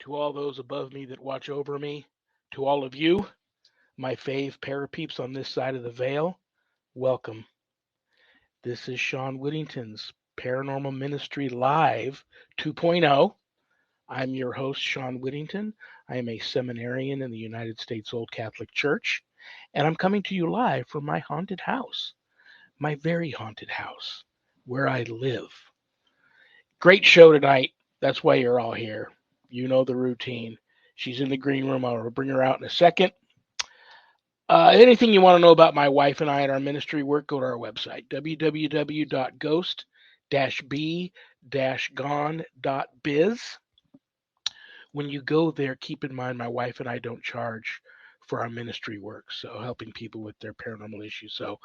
to all those above me that watch over me, to all of you, my fave parapeeps on this side of the veil, welcome. This is Shawn Whittington's Paranormal Ministry Live 2.0. I'm your host, Shawn Whittington. I am a seminarian in the United States Old Catholic Church, and I'm coming to you live from my haunted house, my very haunted house, where I live. Great show tonight. That's why you're all here. You know the routine. She's in the green room. I'll bring her out in a second. Anything you want to know about my wife and I and our ministry work, go to our website, www.ghost-b-gone.biz. When you go there, keep in mind my wife and I don't charge for our ministry work, so helping people with their paranormal issues. So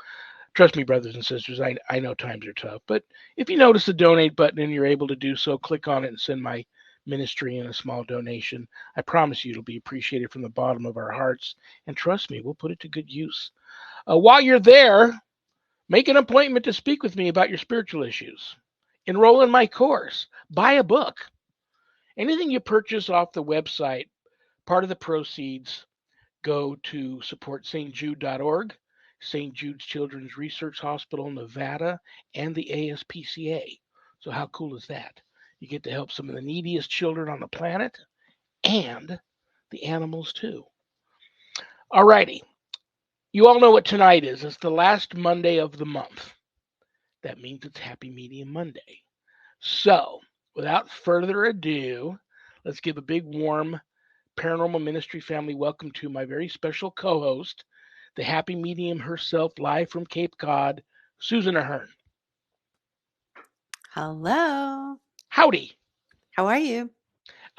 trust me, brothers and sisters, I know times are tough, but if you notice the donate button and you're able to do so, click on it and send my ministry in a small donation. I promise you it'll be appreciated from the bottom of our hearts. And trust me, we'll put it to good use. While you're there, make an appointment to speak with me about your spiritual issues. Enroll in my course. Buy a book. Anything you purchase off the website, part of the proceeds go to support stjude.org, St. Jude's Children's Research Hospital, Nevada, and the ASPCA. So how cool is that? You get to help some of the neediest children on the planet and the animals too. Alrighty. You all know what tonight is. It's the last Monday of the month. That means it's Happy Medium Monday. So, without further ado, let's give a big warm Paranormal Ministry family welcome to my very special co-host, the Happy Medium herself, live from Cape Cod, Susan Ahern. Hello. Howdy. How are you?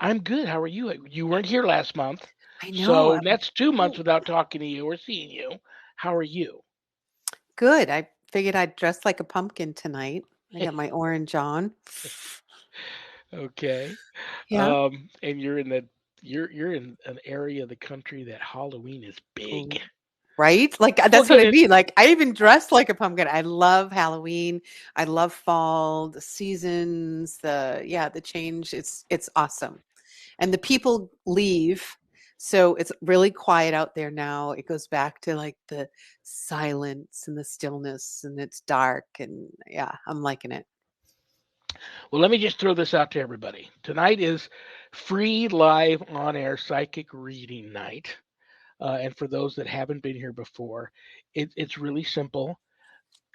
I'm good. How are you? You weren't here last month. I know. So that's 2 months without talking to you or seeing you. How are you? Good. I figured I'd dress like a pumpkin tonight. I got my orange on. Okay. Yeah. And you're in an area of the country that Halloween is big. Right? Like that's what I mean. Like I even dress like a pumpkin. I love Halloween. I love fall, the seasons, the change. It's awesome. And the people leave. So it's really quiet out there now. It goes back to like the silence and the stillness and it's dark and yeah, I'm liking it. Well, let me just throw this out to everybody. Tonight is free live on air psychic reading night. And for those that haven't been here before, it's really simple.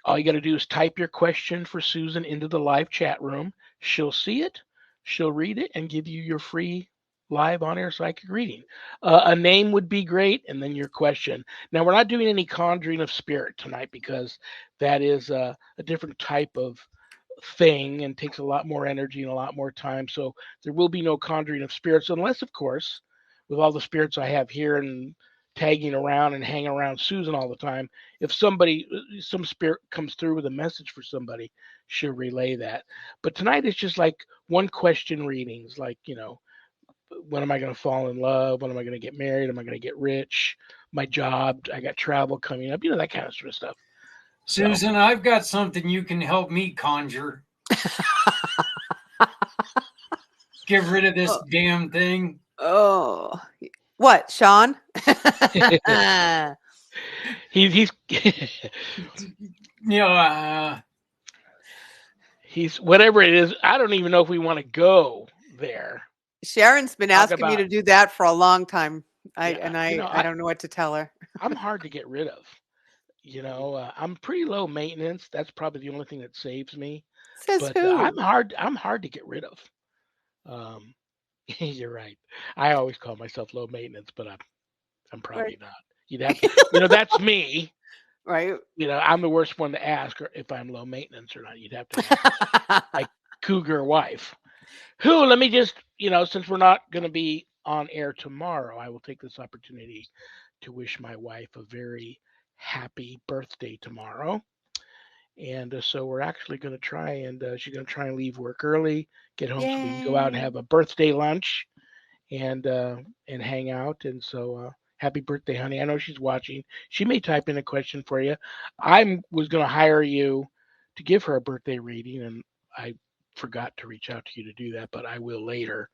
All you got to do is type your question for Susan into the live chat room. She'll see it, she'll read it, and give you your free live on air psychic reading. A name would be great, and then your question. Now, we're not doing any conjuring of spirit tonight because that is a different type of thing and takes a lot more energy and a lot more time. So there will be no conjuring of spirits, unless, of course, with all the spirits I have here and tagging around and hanging around Susan all the time, if some spirit comes through with a message for somebody, she'll relay that. But tonight it's just like one question readings, like, when am I going to fall in love? When am I going to get married? Am I going to get rich? My job, I got travel coming up, that kind of sort of stuff. Susan, so, I've got something you can help me conjure. Get rid of this damn thing. Oh, what, Shawn? he's he's whatever it is. I don't even know if we want to go there. Sharon's been asking me to do that for a long time. I don't know what to tell her. I'm hard to get rid of. I'm pretty low maintenance. That's probably the only thing that saves me. Says who? I'm hard to get rid of. You're right. I always call myself low maintenance, but I'm probably not. You'd have to, that's me. Right. I'm the worst one to ask if I'm low maintenance or not. You'd have to ask my cougar wife. Who, let me just, since we're not going to be on air tomorrow, I will take this opportunity to wish my wife a very happy birthday tomorrow. And so we're actually going to try and she's going to try and leave work early, get home so we can go out and have a birthday lunch and hang out. And so happy birthday, honey. I know she's watching. She may type in a question for you. I was going to hire you to give her a birthday reading, and I forgot to reach out to you to do that, but I will later.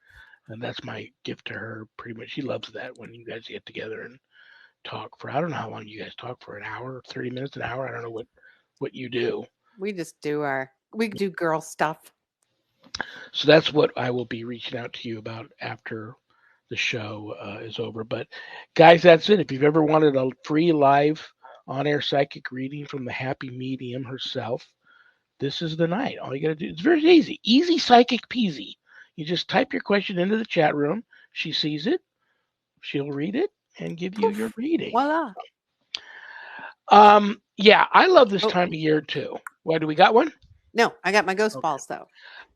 and that's my gift to her. Pretty much, she loves that when you guys get together and talk for. I don't know how long you guys talk for, an hour, 30 minutes, an hour. I don't know what you do. We do girl stuff. So that's what I will be reaching out to you about after the show is over. But guys, that's it. If you've ever wanted a free live on-air psychic reading from the happy medium herself, this is the night. All you got to do, it's very easy. Easy psychic peasy. You just type your question into the chat room. She sees it. She'll read it and give you your Poof. reading. Voila. Yeah, I love this Oh, time of year too. Why do we got one? no, I got my ghost Okay. balls though.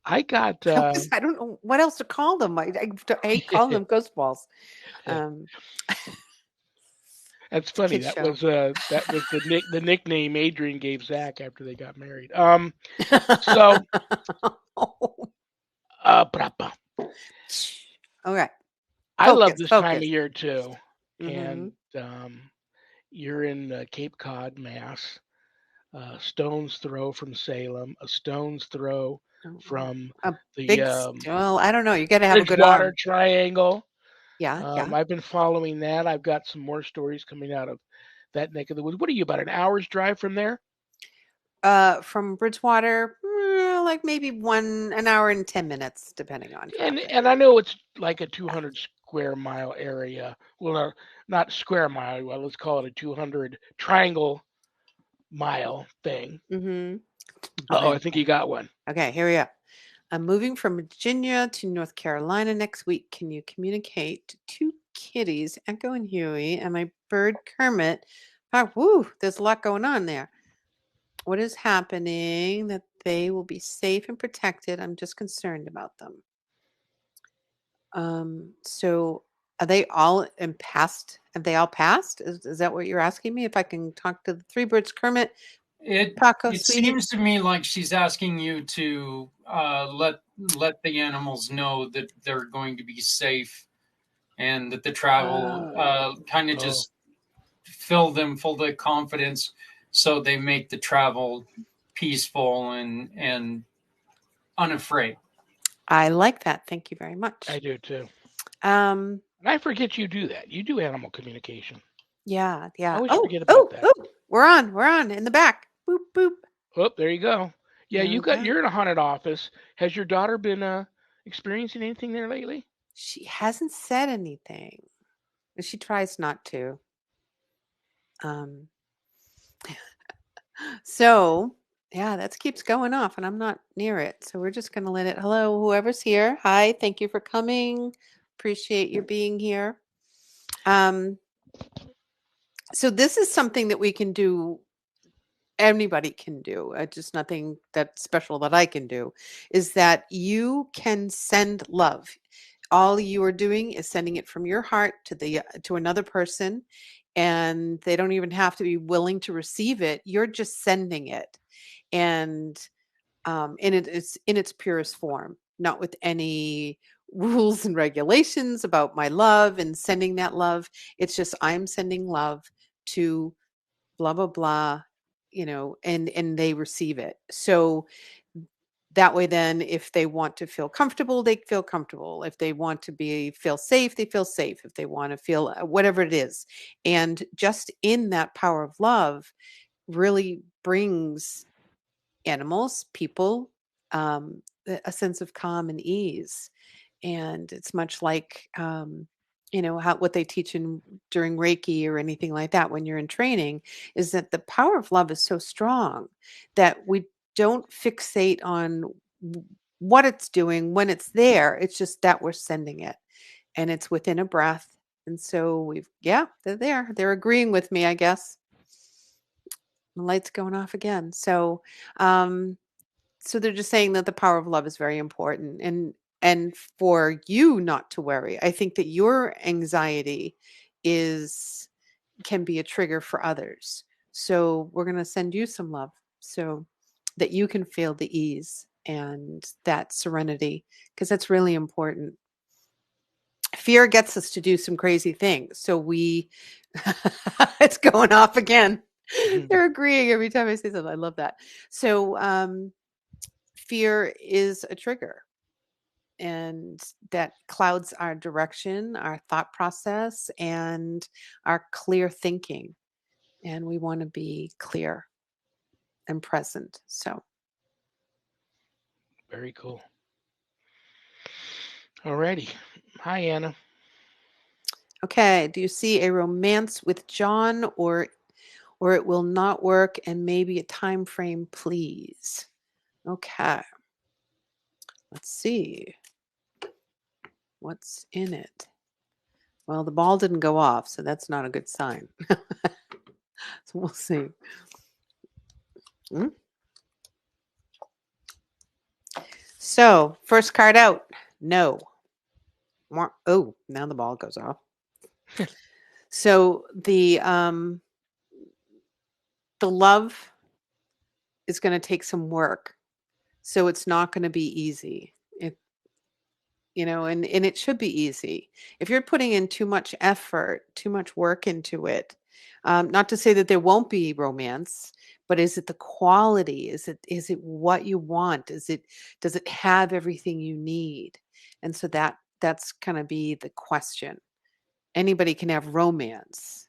I got I don't know what else to call them. I hate calling them ghost balls. Um, That's it's a funny. kid's show. That was the nickname Adrian gave Zach after they got married. So brapa. Okay. I love Focus, this time of focus. year too, Mm-hmm. and you're in Cape Cod, Mass. Stone's throw from Salem, a stone's throw Oh, from a the big, well, I don't know. You got to have a good Bridgewater arm. Triangle. Yeah, yeah. I've been following that. I've got some more stories coming out of that neck of the woods. What are you, about an hour's drive from there? From Bridgewater, like maybe an hour and 10 minutes, depending on traffic. And I know it's like a 200 square mile area. Well, not square mile. Well, let's call it a 200 triangle mile thing. Mm-hmm. Oh, Okay. I think you got one. Okay, here we go. I'm moving from Virginia to North Carolina next week. Can you communicate to two kitties, Echo and Huey, and my bird Kermit? Ah, woo, there's a lot going on there. What is happening that they will be safe and protected? I'm just concerned about them. So are they all in past? Have they all passed? Is that what you're asking me? If I can talk to the three birds, Kermit, It Paco, it sweetie? seems to me like she's asking you to let the animals know that they're going to be safe and that the travel Oh, kind of Oh, just fill them full of confidence so they make the travel peaceful and unafraid. I like that. Thank you very I much. do too. Um, And I forget you do that. You do animal communication. yeah, I yeah. always Oh, forget about oh, that. oh, we're on in the back. Boop, boop. Oh, there you go. Yeah, There we go. you're in a haunted office. Has your daughter been experiencing anything there lately? She hasn't said anything. She tries not to. Um, so yeah, that keeps going off and I'm not near it. So we're just gonna let it. Hello, whoever's here. Hi, thank you for coming. Appreciate your being here. Um, so this is something that we can do, anybody can do, just nothing that special that I can do, is that you can send love. All you are doing is sending it from your heart to another person, and they don't even have to be willing to receive it. You're just sending it, and it's in its purest form, not with any rules and regulations about my love and sending that love. It's just I'm sending love to blah blah blah, and they receive it. So that way, then if they want to feel comfortable, they feel comfortable. If they want to be feel safe, they feel safe. If they want to feel whatever it is, and just in that power of love really brings animals, people, a sense of calm and ease. And it's much like, how what they teach in during Reiki or anything like that when you're in training, is that the power of love is so strong that we don't fixate on what it's doing when it's there. It's just that we're sending it, and it's within a breath. And so yeah, they're there. They're agreeing with me, I guess. The light's going off again. Um, so they're just saying that the power of love is very important, and for you not to worry. I think that your anxiety is can be a trigger for others. So we're going to send you some love so that you can feel the ease and that serenity, because that's really important. Fear gets us to do some crazy things. So it's going off again. They're agreeing every time I say something. I love that. So fear is a trigger. and that clouds our direction, our thought process, and our clear thinking. And we want to be clear and present. So, Very cool. Alrighty. Hi, Anna. okay. Do you see a romance with John, or it will not work, and maybe a time frame, please? Okay. Let's see what's in it. Well, the ball didn't go off, so that's not a good sign. So we'll see. Hmm? So, first card out. No. Oh, now the ball goes off. So the love is going to take some work. So it's not going to be easy. It, and it should be easy. If you're putting in too much effort, too much work into it, not to say that there won't be romance, but is it the quality? Is it what you want? Does it have everything you need? And so that's going to be the question. Anybody can have romance,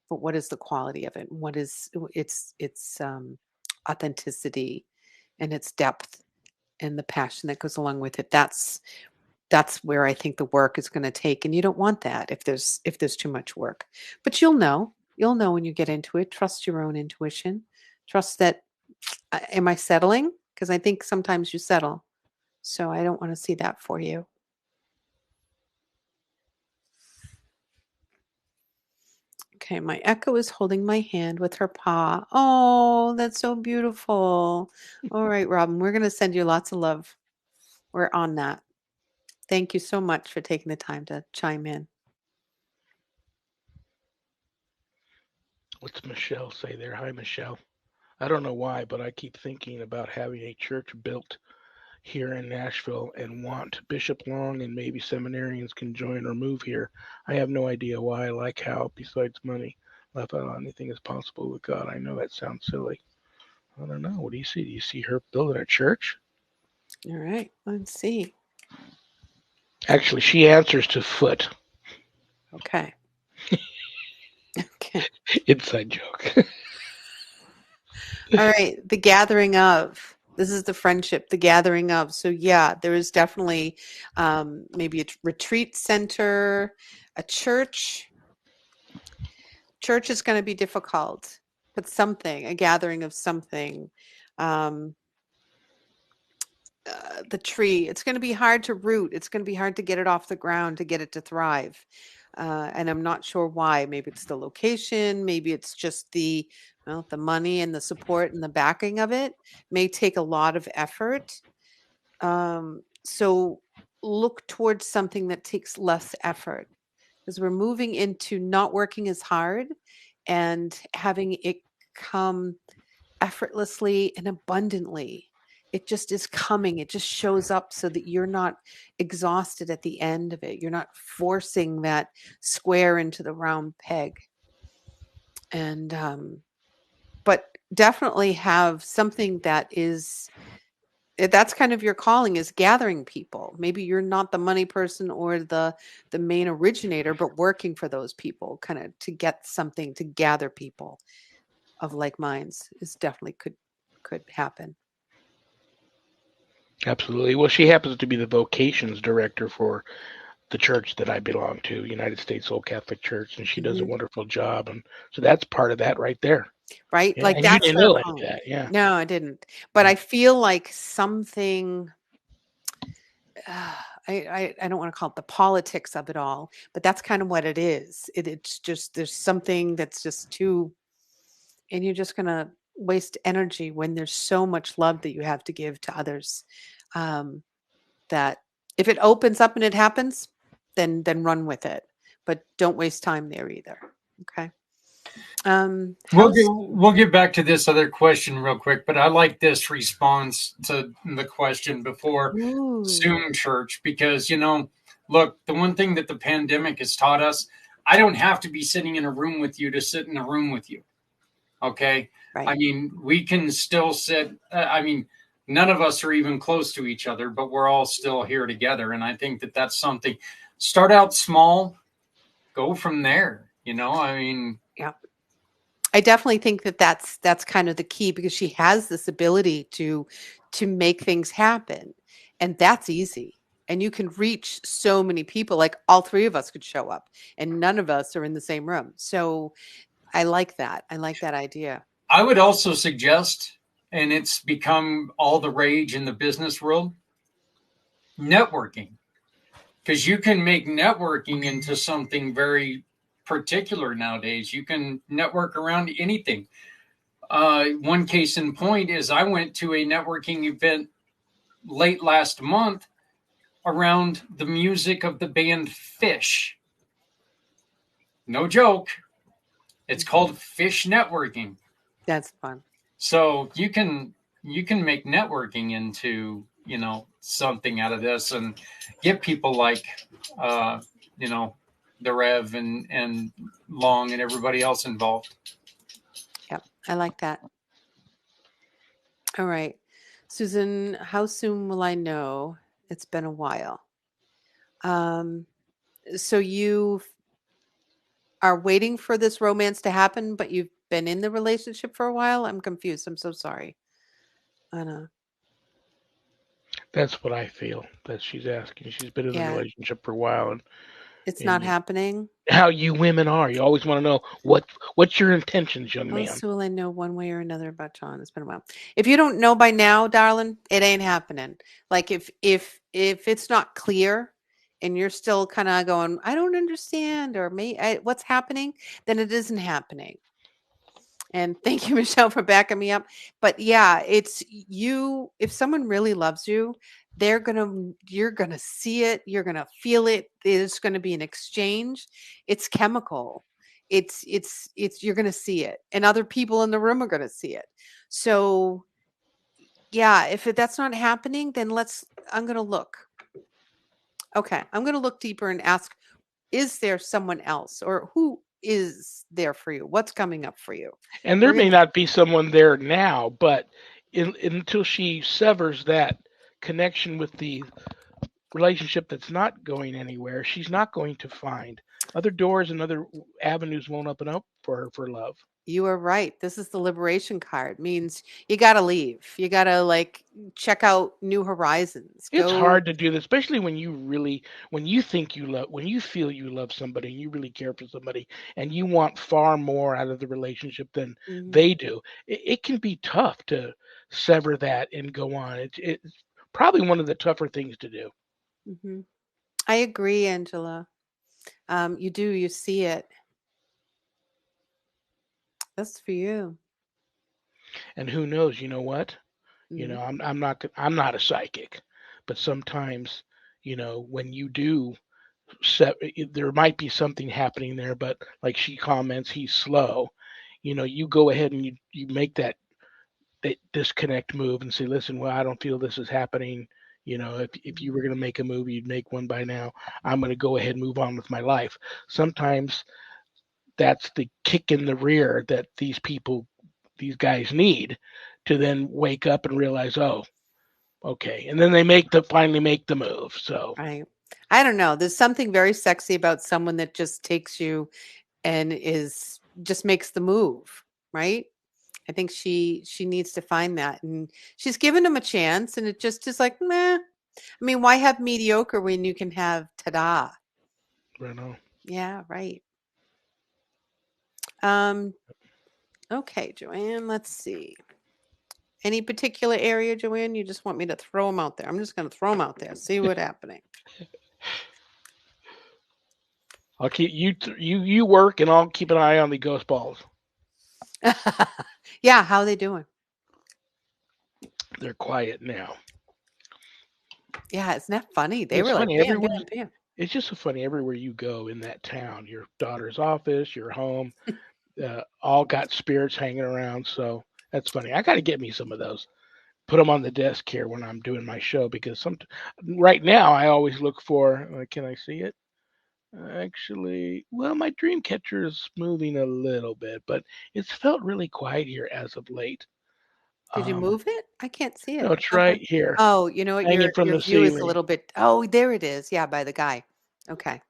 but what is the quality of it? What is its authenticity and its depth and the passion that goes along with it? That's where I think the work is going to take, and you don't want that if there's too much work. But you'll know when you get into it. Trust your own intuition. Trust that. Am I settling? Because I think sometimes you settle. So I don't want to see that for you. Okay, my echo is holding my hand with her paw. Oh, that's so beautiful. All right, Robin, we're going to send you lots of love. We're on that. Thank you so much for taking the time to chime in. What's Michelle say there? Hi, Michelle. I don't know why, but I keep thinking about having a church built here in Nashville and want Bishop Long and maybe seminarians can join or move here. I have no idea why. I like how, besides money, left out anything is possible with God. I know that sounds silly. I don't know. What do you see? Do you see her building a church? All right, let's see. Actually, she answers to foot. Okay. Okay. Inside joke. All right, the gathering of. This is the friendship, the gathering of. So yeah, there is definitely maybe a retreat center, a church. Church is going to be difficult, but something, a gathering of something. Um, the tree, it's going to be hard to root. It's going to be hard to get it off the ground, to get it to thrive. And I'm not sure why. Maybe it's the location. Maybe it's just the money and the support and the backing of it may take a lot of effort. So look towards something that takes less effort, because we're moving into not working as hard and having it come effortlessly and abundantly. It just is coming. It just shows up so that you're not exhausted at the end of it. You're not forcing that square into the round peg. And but definitely have something that's kind of your calling, is gathering people. Maybe you're not the money person or the main originator, but working for those people, kind of to get something, to gather people of like minds, is definitely could happen. Absolutely. Well, she happens to be the vocations director for the church that I belong to, United States Old Catholic Church, and she does a Mhm. wonderful job. And so that's part of that right there. Right? Yeah, Like and you that's didn't her know any of calling. that. Yeah. No, I didn't. But Yeah. I feel like something uh, I don't want to call it the politics of it all, but that's kind of what it is. It's just there's something that's just too, and you're just gonna waste energy when there's so much love that you have to give to others. Um, that if it opens up and it happens, then run with it. But don't waste time there either. Okay. How's We'll get back to this other question real quick, but I like this response to the question before ooh, Zoom church, because look, the one thing that the pandemic has taught us, I don't have to be sitting in a room with you to sit in a room with you. Okay. I right. mean, we can still sit. I mean, None of us are even close to each other, but we're all still here together. And I think that that's something. Start out small, go from there. I mean, Yeah. I definitely think that that's kind of the key because she has this ability to make things happen, and that's easy. And you can reach so many people. Like all three of us could show up, and none of us are in the same room. So I like that. I like that idea. I would also suggest, and it's become all the rage in the business world, networking. Because you can make networking into something very particular nowadays. You can network around anything. One case in point is I went to a networking event late last month around the music of the band Fish. No joke. It's called Fish Networking. That's fun. So you can make networking into something out of this and get people like uh, you know the Rev and Long and everybody else involved. Yep. I like that. All right. Susan, how soon will I know? It's been a while. Um, so you are waiting for this romance to happen, but you've been in the relationship for a while? I'm confused. I'm so sorry. Anna. That's what I feel that she's asking. She's been in the Yeah, relationship for a while, it's and not happening. how you women are. You always want to know what's your intentions, young How man. soon will I know one way or another about John? It's been a while. If you don't know by now, darling, it ain't happening. Like if it's not clear and you're still kind of going, I don't understand, or what's happening, then it isn't happening. And thank you, Michelle, for backing me up. But yeah, it's you. If someone really loves you, you're gonna see it. You're gonna feel it. There's gonna be an exchange. It's chemical. You're gonna see it, and other people in the room are gonna see it. So yeah, if that's not happening, then I'm gonna look. Okay, I'm gonna look deeper and ask, is there someone else, or who is there for you? What's coming up for you? And there We're may gonna. not be someone there now, but until she severs that connection with the relationship that's not going anywhere, she's not going to find other doors and other avenues won't open up for her for love. You are right. This is the liberation card. Means you gotta leave. You gotta like check out new horizons. It's Go. hard to do this, especially when you think you love, when you feel you love somebody and you really care for somebody and you want far more out of the relationship than Mhm, they do. It can be tough to sever that and go on. It's probably one of the tougher things to do. mhm. I agree, Angela. You do. You see it. That's for you. And who knows, you know what? Mhm, I'm not a psychic, but sometimes, when you do there might be something happening there, but like she comments, he's slow. You go ahead and you make that disconnect move and say, listen, well, I don't feel this is happening. If you were going to make a move, you'd make one by now. I'm going to go ahead and move on with my life. Sometimes that's the kick in the rear that these guys need to then wake up and realize, oh, okay. And then they finally make the move. So right. I don't know. There's something very sexy about someone that just takes you and is just makes the move, right? I think she needs to find that, and she's given him a chance, and it just is like, meh. I mean, why have mediocre when you can have ta-da? I don't know. Yeah, right. Um, okay, Joanne, let's see. Any particular area, Joanne? You just want me to throw them out there? I'm just going to throw them out there, see what's happening. I'll keep you work and I'll keep an eye on the ghost balls. Yeah, how are they doing? They're quiet now. Yeah, isn't that funny? They It's were like funny bam, everywhere. bam, bam. It's just so funny everywhere you go in that town. Your daughter's office, your home, all got spirits hanging around. So that's funny. I got to get me some of those. Put them on the desk here when I'm doing my show because right now I always look for. Can I see it? Actually, well, my dream catcher is moving a little bit, but it's felt really quiet here as of late. Did you move it? I can't see No, it. it's right here, Oh, you know what? hanging from Your the view is a ceiling. little bit. Oh, there it is. Yeah, by the guy. Okay.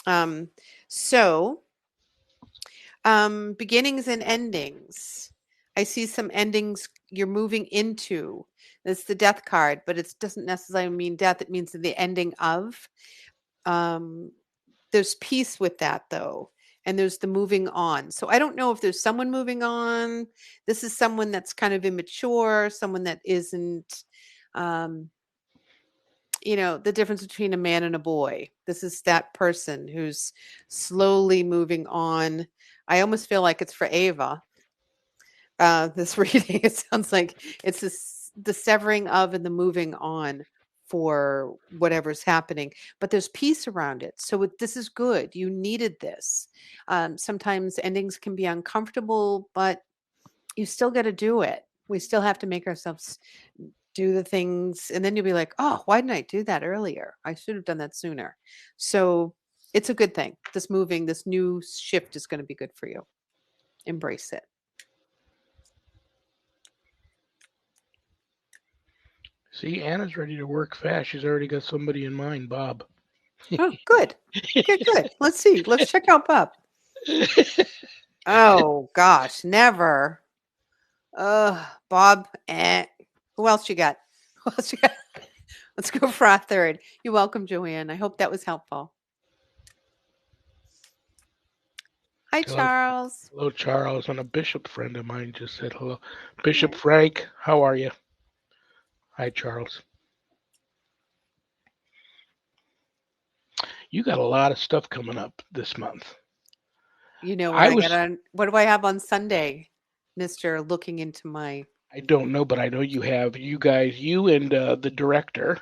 Um, so beginnings and endings. I see some endings you're moving into. It's the death card, but it doesn't necessarily mean death. It means the ending of. Um, there's peace with that though, and there's the moving on. So I don't know if there's someone moving on. This is someone that's kind of immature, someone that isn't. Um, the difference between a man and a boy. This is that person who's slowly moving on. I almost feel like it's for Ava. This reading, it sounds like it's the severing of and the moving on for whatever's happening, but there's peace around it. So this is good. You needed this. Sometimes endings can be uncomfortable, but you still got to do it. We still have to make ourselves do the things, and then you'll be like, oh, why didn't I do that earlier? I should have done that sooner. So it's a good thing. This new shift is going to be good for you. Embrace it. See, Anna's ready to work fast. She's already got somebody in mind, Bob. Oh, good. Good. Let's see. Let's check out Bob. Oh gosh, never. Bob. Who else you got? Who else you got? Let's go for our third. You're welcome, Joanne. I hope that was helpful. Hi, Hello, Charles. hello, Charles. And a bishop friend of mine just said hello. Bishop Frank, how are you? Hi, Charles. You got a lot of stuff coming up this month. You know what I I got was, on? What do I have on Sunday, Mister? Looking into my. I don't know, but I know you have, you guys, you and the director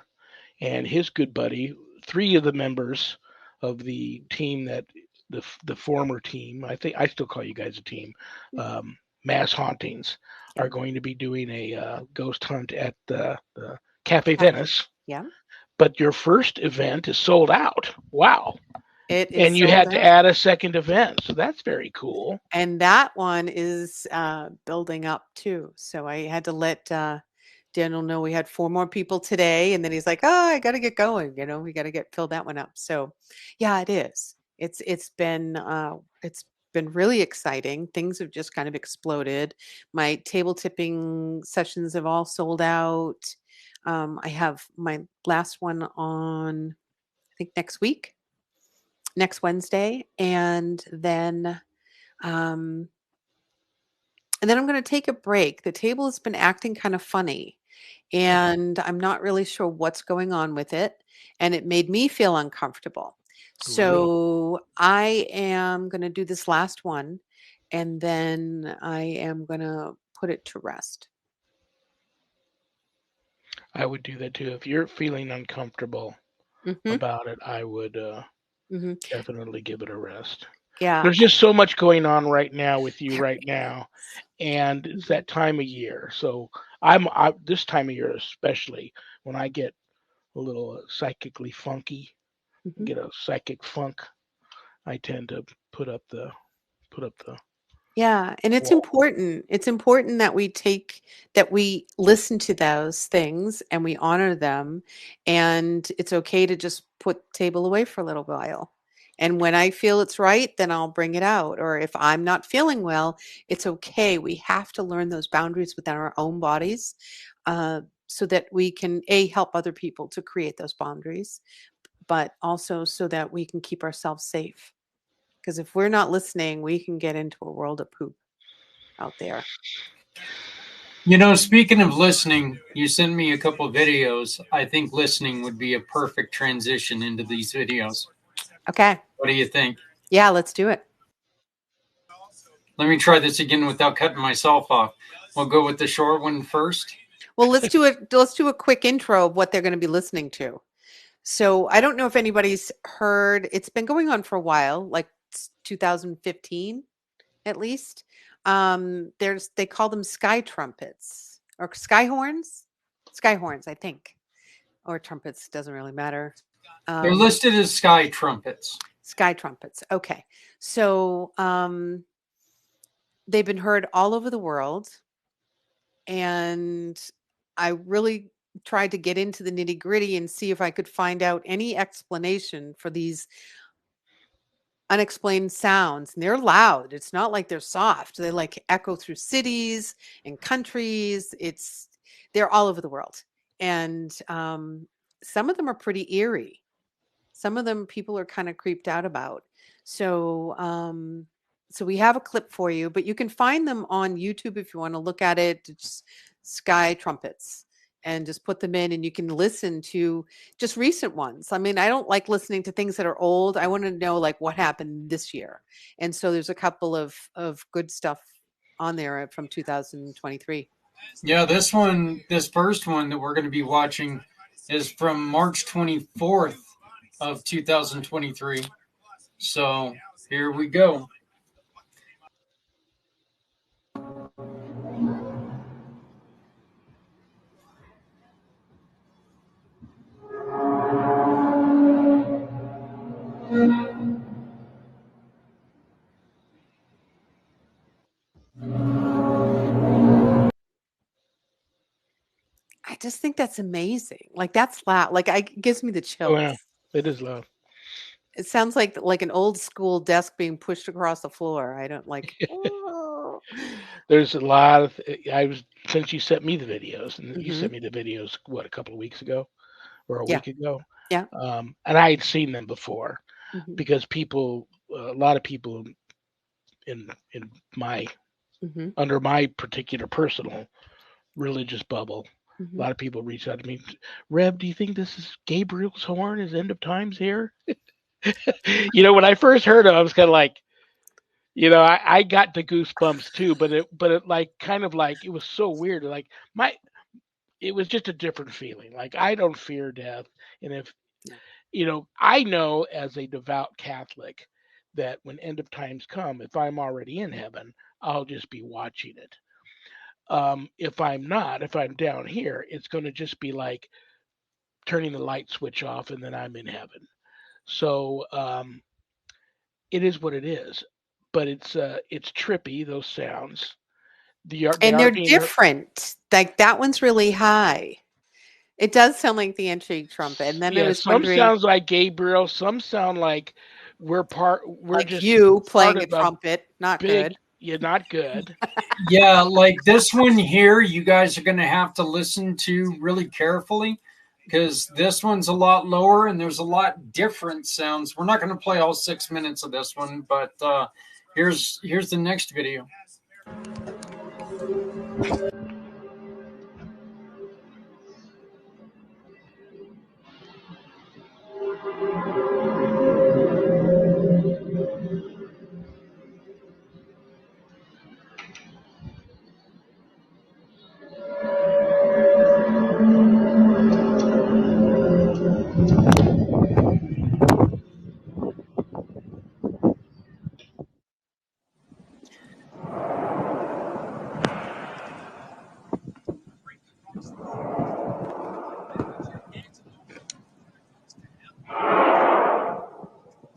and his good buddy, three of the members of the team that the former team, I think I still call you guys a team, Mass Hauntings, Yeah. are going to be doing a ghost hunt at the Cafe Cafe. Venice. Yeah. But your first event is sold out. Wow. It is And you sold had to out. add a second event. So that's very cool. And that one is building up too. So I had to let Daniel know we had 4 more people today, and then he's like, "Oh, I got to get going. We got to get fill that one up." So, yeah, it is. It's been really exciting. Things have just kind of exploded. My table tipping sessions have all sold out. I have my last one on, I think, next Wednesday, um, and then I'm going to take a break. The table has been acting kind of funny, and I'm not really sure what's going on with it. And it made me feel uncomfortable. Really? So I am going to do this last one, and then I am going to put it to rest. I would do that too. If you're feeling uncomfortable Hmm. about it, I would Hmm. definitely give it a rest. Yeah. There's just so much going on right now with you There right now, is. and it's Mhm. that time of year. So this time of year especially when I get a little psychically funky, Mhm. get a psychic funk, I tend to put up the Yeah, and it's wall. important. It's important that we listen to those things and we honor them, and it's okay to just put table away for a little while. And when I feel it's right, then I'll bring it out. Or if I'm not feeling well, it's okay. We have to learn those boundaries within our own bodies, so that we can help other people to create those boundaries, but also so that we can keep ourselves safe. Because if we're not listening, we can get into a world of poop out there. Speaking of listening, you sent me a couple of videos. I think listening would be a perfect transition into these videos. Okay. What do you think? Yeah, let's do it. Let me try this again without cutting myself off. We'll go with the short one first. Well, let's do it. Let's do a quick intro of what they're going to be listening to. So I don't know if anybody's heard. It's been going on for a while, like 2015 at least. They call them sky trumpets or sky horns. Sky horns, I think, or trumpets, doesn't really matter. They're listed as sky trumpets. Sky trumpets. Okay. So they've been heard all over the world. and I really tried to get into the nitty gritty and see if I could find out any explanation for these unexplained sounds. And they're loud. It's not like they're soft. They like echo through cities and countries. They're all over the world. And some of them are pretty eerie. Some of them people are kind of creeped out about. So so we have a clip for you, but you can find them on YouTube if you want to look at it. It's sky trumpets, and just put them in and you can listen to just recent ones. I mean, I don't like listening to things that are old. I want to know like what happened this year. And so there's a couple of good stuff on there from 2023. Yeah, this first one that we're going to be watching is from March 24th of 2023. So here we go. I just think that's amazing. Like that's loud. Like it gives me the Oh chills. yeah, it is loud. It sounds like an old school desk being pushed across the floor. I don't like. Oh. There's a lot of. I was since you sent me the videos, and you Mm-hmm. sent me the videos what a couple of weeks ago or a Yeah. week ago, Yeah. and I had seen them before Mm-hmm. because a lot of people in my Mm-hmm. under my particular personal religious bubble, a Mm-hmm. lot of people reach out to me. Reb, do you think this is Gabriel's horn? Is end of times here? When I first heard it, I was kind of like, I got the goosebumps too, but it like kind of like it was so weird. Like it was just a different feeling. Like I don't fear death, and if I know as a devout Catholic that when end of times come, if I'm already in heaven, I'll just be watching it. If I'm not, if I'm down here, it's going to just be like turning the light switch off, and then I'm in heaven. So it is what it is, but it's trippy, those sounds. They And are they're being heard. different. Like that one's really high. It does sound like the entry trumpet. And then I Yeah, was some wondering, sounds like Gabriel, some sound like we're like just you part playing a of a trumpet, not big. good. You're not good. Yeah, like this one here, you guys are going to have to listen to really carefully because this one's a lot lower and there's a lot different sounds. We're not going to play all 6 minutes of this one, but here's the next video.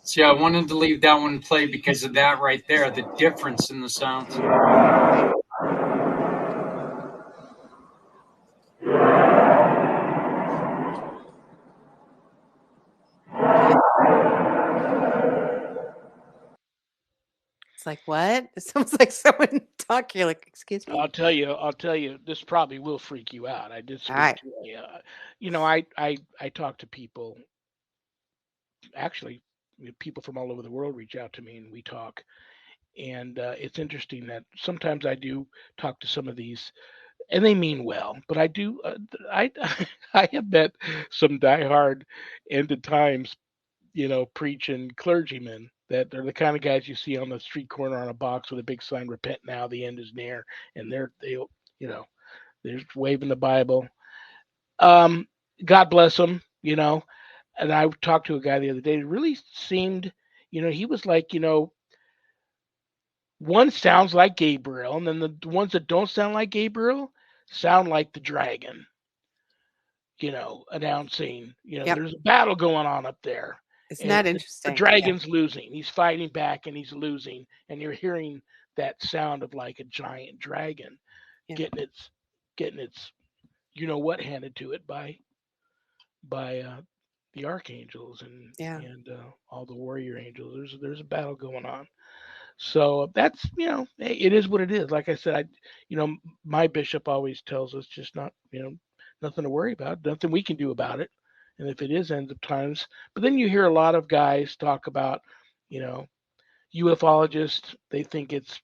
See, I wanted to leave that one play because of that right there, the difference in the sounds. It's like, what? It sounds like someone talking. You're like, excuse me? I'll tell you, this probably will freak you out. I did All speak right. to I talk to people, actually, people from all over the world reach out to me and we talk. And it's interesting that sometimes I do talk to some of these, and they mean well, but I do, I, I have met some diehard end of times, preaching clergymen that they're the kind of guys you see on the street corner on a box with a big sign, "Repent now, the end is near," and they're just waving the Bible. Um, God bless them, And I talked to a guy the other day. It really seemed, he was like, one sounds like Gabriel, and then the ones that don't sound like Gabriel sound like the dragon. Announcing, Yep. there's a battle going on up there, Isn't and that the interesting? Yeah. dragon's losing. He's fighting back, and he's losing, and you're hearing that sound of like a giant dragon Yeah. getting its getting its what handed to it by the archangels Yeah. and all the warrior angels. There's a battle going on. So that's hey, it is what it is. Like I said, my bishop always tells us just not nothing to worry about, nothing we can do about it. And if it is end of times, but then you hear a lot of guys talk about you know ufologists. They think it's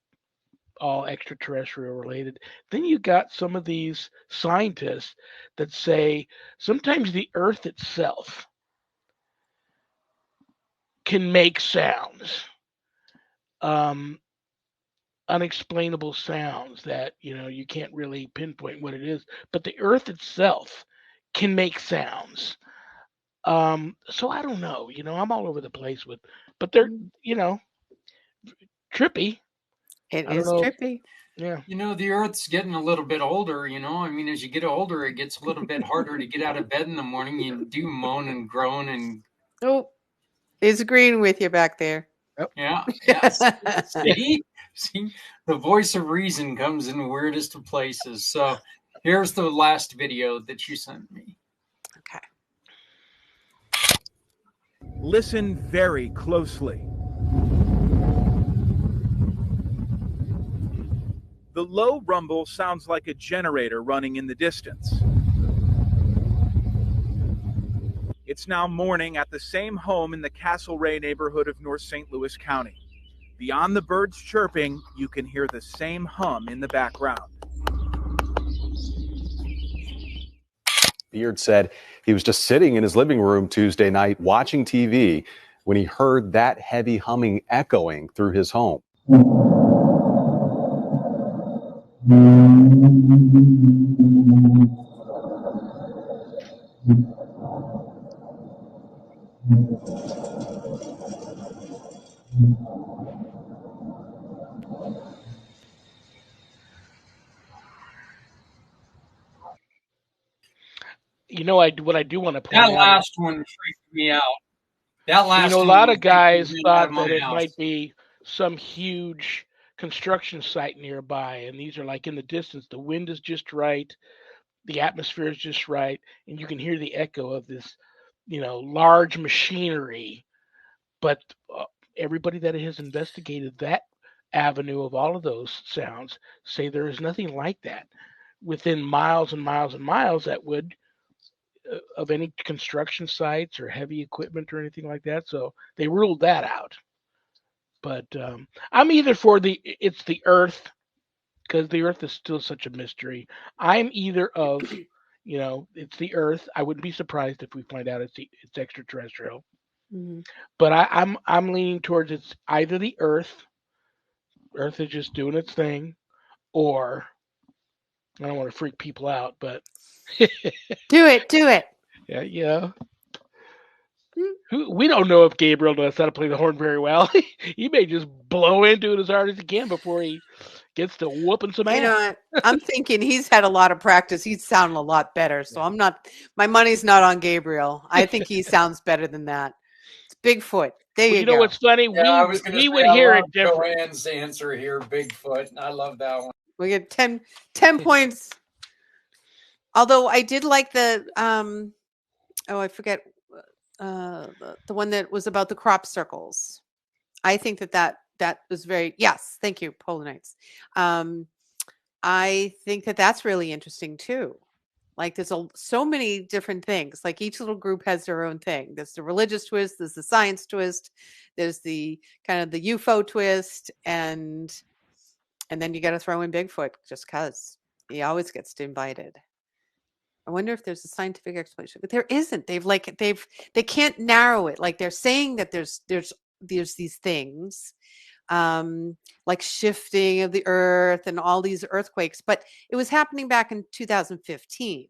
all extraterrestrial related. Then you got some of these scientists that say sometimes the Earth itself can make sounds, um, unexplainable sounds that you can't really pinpoint what it is, but the Earth itself can make sounds. So I don't know. I'm all over the place but they're Mm. you know trippy. It I don't is know. trippy. Yeah. The Earth's getting a little bit older. I mean, as you get older, it gets a little bit harder to get out of bed in the morning. You do moan and groan and Oh, he's agreeing with you back there. Yep. yeah, yes. See, the voice of reason comes in the weirdest of places. So here's the last video that you sent me. Okay. Listen very closely. The low rumble sounds like a generator running in the distance. It's now morning at the same home in the Castlereagh neighborhood of North St. Louis County. Beyond the birds chirping, you can hear the same hum in the background. Beard said he was just sitting in his living room Tuesday night watching TV when he heard that heavy humming echoing through his home. What I do want to That point out is last one freaked me out. That a last one lot would of freak the guys wind out of thought my that it house. might be some huge construction site nearby, and these are like in the distance. The wind is just right, the atmosphere is just right, and you can hear the echo of this, large machinery. But everybody that has investigated that avenue of all of those sounds say there is nothing like that within miles and miles and miles that would of any construction sites or heavy equipment or anything like that. So they ruled that out. But I'm either for it's the Earth because the Earth is still such a mystery. I'm either of it's the Earth. I wouldn't be surprised if we find out it's extraterrestrial. Mhm. But I'm leaning towards it's either the Earth. Earth is just doing its thing, or I don't want to freak people out, but Do it. Do it. yeah. Mm. We don't know if Gabriel knows how to play the horn very well. He may just blow into it as hard as he can before he gets to whooping some You ass. know, I'm thinking he's had a lot of practice. He'd sound a lot better. So I'm not, my money's not on Gabriel. I think he sounds better than that. It's Bigfoot. There Well, you you know go. what's funny? Yeah, I was going to We say would I hear love it different. Joanne's answer here, Bigfoot. I love that one. We get 10 points. Although I did like the, I forget, the one that was about the crop circles. I think that was very, yes, thank you, Polar Nights. I think that that's really interesting too. Like there's so many different things. Like each little group has their own thing. There's the religious twist, there's the science twist, there's the kind of the UFO twist, and then you got to throw in Bigfoot just cuz he always gets invited. I wonder if there's a scientific explanation, but there isn't. They can't narrow it. Like they're saying that there's these things, like shifting of the earth and all these earthquakes, but it was happening back in 2015.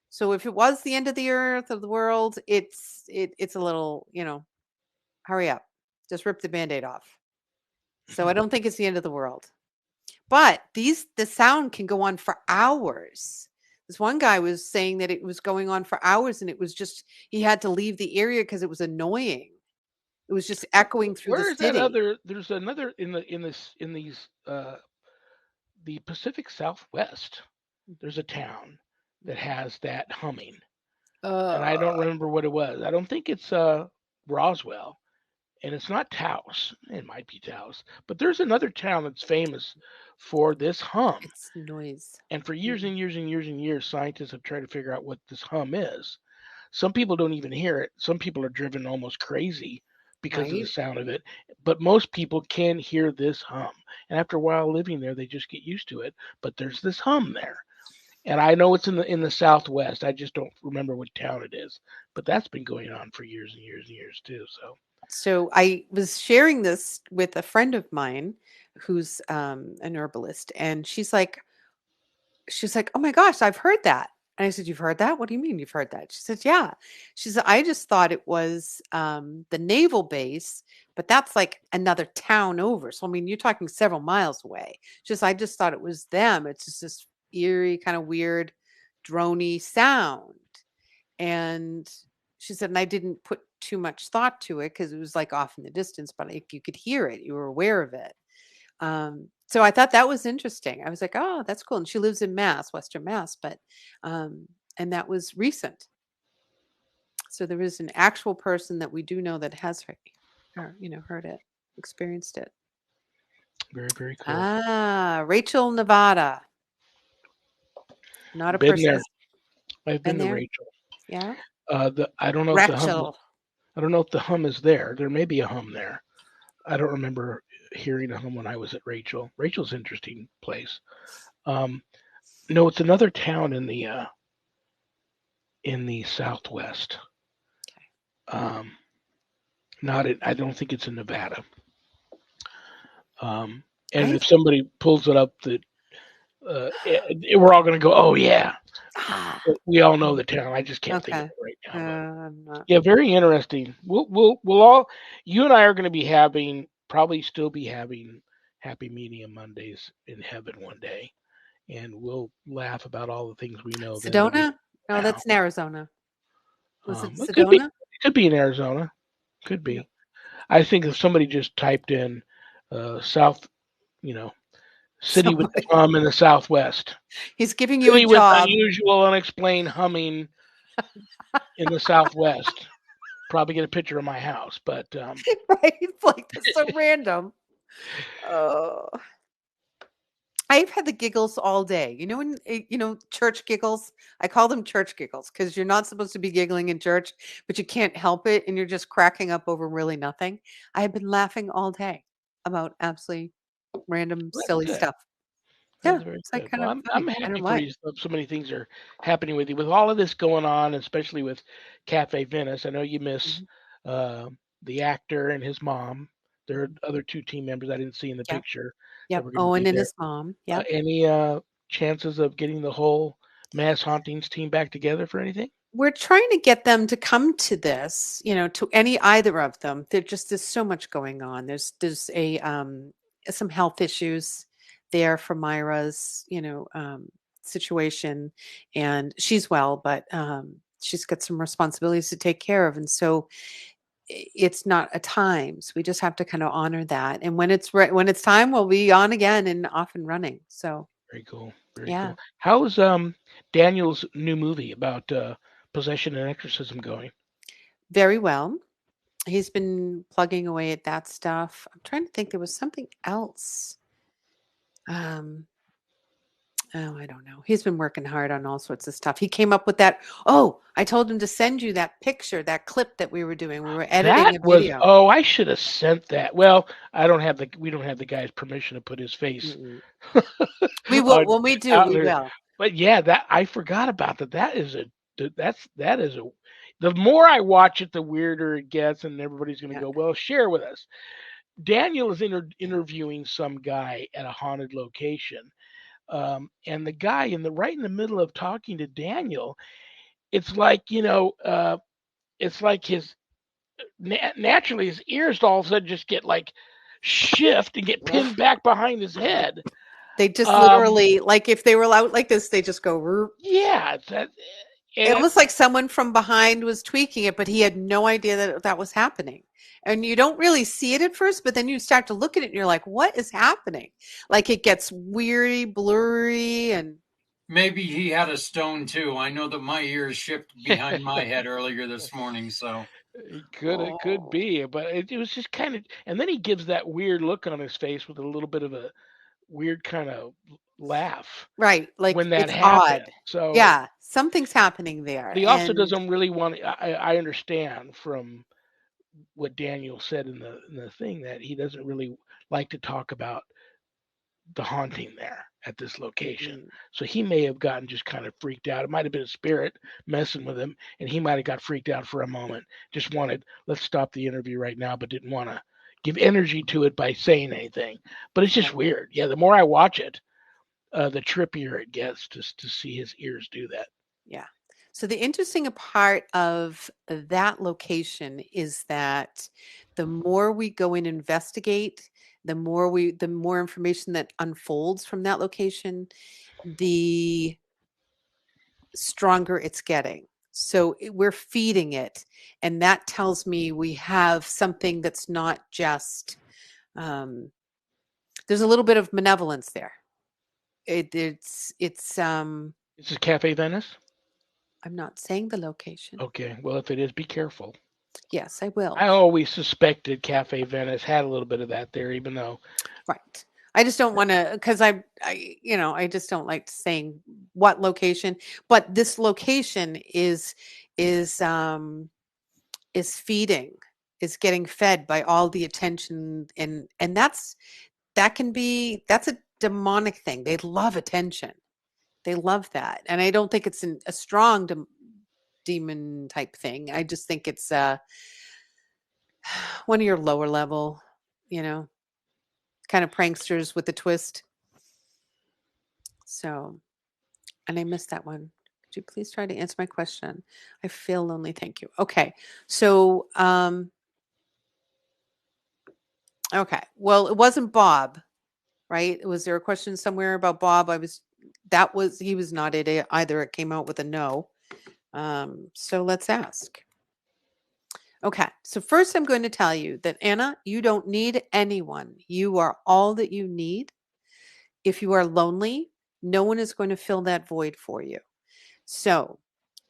So if it was the end of the earth of the world, it's a little, hurry up, just rip the band-aid off. So I don't think it's the end of the world. But the sound can go on for hours. This one guy was saying that it was going on for hours and it was just he had to leave the area because it was annoying. It was just echoing through the Where is that city. other? There's another in these the Pacific Southwest. there's a town that has that humming, and I don't remember what it was. I don't think it's Roswell, and it's not Taos. It might be Taos, but there's another town that's famous for this hum. It's noise. And for years and years and years and years, scientists have tried to figure out what this hum is. Some people don't even hear it. Some people are driven almost crazy because of the Right? sound of it. But most people can hear this hum. And after a while living there, they just get used to it. But there's this hum there. And I know it's in the Southwest. I just don't remember what town it is. But that's been going on for years and years and years too. So I was sharing this with a friend of mine who's an herbalist, and she's like, "Oh my gosh, I've heard that." And I said, "You've heard that? What do you mean you've heard that?" She said, "Yeah." She said, "I just thought it was the naval base, but that's like another town over. So I mean, you're talking several miles away." She says, "I just thought it was them. It's just this eerie, kind of weird, drony sound." And she said, and I didn't put too much thought to it because it was like off in the distance, but if you could hear it, you were aware of it. So I thought that was interesting. I was like, oh, that's cool. And she lives in Mass, Western Mass, but and that was recent. So there is an actual person that we do know that has heard it, experienced it. Very, very cool. Ah, Rachel, Nevada. Not a Been person. there. I've been to there. Rachel. Yeah. I don't know if the hum. Rachel. I don't know if the hum is there. There may be a hum there. I don't remember hearing a hum when I was at Rachel. Rachel's an interesting place. No, it's another town in the Southwest. Not in. I don't think it's in Nevada. And if somebody pulls it up, that we're all going to go, "Oh yeah." But we all know the town. I just can't think of it right now. I'm not. Yeah, very interesting. We'll all. You and I are going to be probably still be having Happy Medium Mondays in heaven one day, and we'll laugh about all the things we know. Sedona? No, that's in Arizona. Was it Sedona? Sedona? It could be in Arizona. Could be. Yeah. I think if somebody just typed in South, city with the hum in the Southwest. He's giving you city a job. With unusual, unexplained humming in the Southwest. Probably get a picture of my house, but right, like that's so random. I've had the giggles all day. When church giggles. I call them church giggles because you're not supposed to be giggling in church, but you can't help it, and you're just cracking up over really nothing. I have been laughing all day about absolutely random, silly stuff. That's very good. Well, I'm happy for you. So many things are happening with you. With all of this going on, especially with Cafe Venice, I know you miss the actor and his mom. There are other two team members I didn't see in the picture. Yep. Owen and his mom. Yeah. Any chances of getting the whole Mass Hauntings team back together for anything? We're trying to get them to come to this, to either of them. There's so much going on. There's some health issues there for Myra's, situation, and she's well, but she's got some responsibilities to take care of, and so it's not a time. So we just have to kind of honor that, and when it's time, we'll be on again and off and running. So very cool. Very cool. How's Daniel's new movie about possession and exorcism going? Very well. He's been plugging away at that stuff. I'm trying to think. There was something else. I don't know. He's been working hard on all sorts of stuff. He came up with that. Oh, I told him to send you that picture, that clip that we were doing. We were editing a video. Oh, I should have sent that. Well, we don't have the guy's permission to put his face. We will when we do. We will. But yeah, that I forgot about that. That is a. The more I watch it, the weirder it gets, and everybody's going to go, well, share with us. Daniel is interviewing some guy at a haunted location. And the guy right in the middle of talking to Daniel, it's like, it's like his naturally his ears all of a sudden just get like shift and get pinned back behind his head. They just literally, like if they were out like this, they just go. Yeah. It was like someone from behind was tweaking it, but he had no idea that was happening. And you don't really see it at first, but then you start to look at it and you're like, what is happening? Like it gets weary, blurry, and Maybe he had a stone too. I know that my ears shifted behind my head earlier this morning. So It could Oh, be, but it was just kind of, and then he gives that weird look on his face with a little bit of a weird kind of laugh right. Like when that it's happened. odd. So, Yeah, something's happening there. but he also And doesn't really want. I understand from what Daniel said in the thing that he doesn't really like to talk about the haunting there at this location. mhm, So he may have gotten just kind of freaked out. It might have been a spirit messing with him, and he might have got freaked out for a moment. Just wanted, let's stop the interview right now, but didn't want to give energy to it by saying anything. But it's just right. weird. Yeah, the more I watch it, the trippier it gets to see his ears do that. Yeah. So the interesting part of that location is that the more we go and investigate, the more information that unfolds from that location, the stronger it's getting. So we're feeding it, and that tells me we have something that's not just. There's a little bit of malevolence there. It's. This is Cafe Venice. I'm not saying the location. Okay, well if it is, be careful. Yes, I will. I always suspected Cafe Venice had a little bit of that there, even though Right. I just don't want to because I just don't like saying what location, but this location is um is feeding, is getting fed by all the attention and that's a demonic thing. They love attention. They love that. And I don't think it's a strong demon type thing. I just think it's one of your lower level, you know, kind of pranksters with a twist. So, and I missed that one. Could you please try to answer my question? I feel lonely. Thank you. Okay. So, okay. Well, it wasn't Bob, right? Was there a question somewhere about Bob? He was not it either. It came out with a no. So let's ask. Okay. So first I'm going to tell you that Anna, you don't need anyone. You are all that you need. If you are lonely, no one is going to fill that void for you. So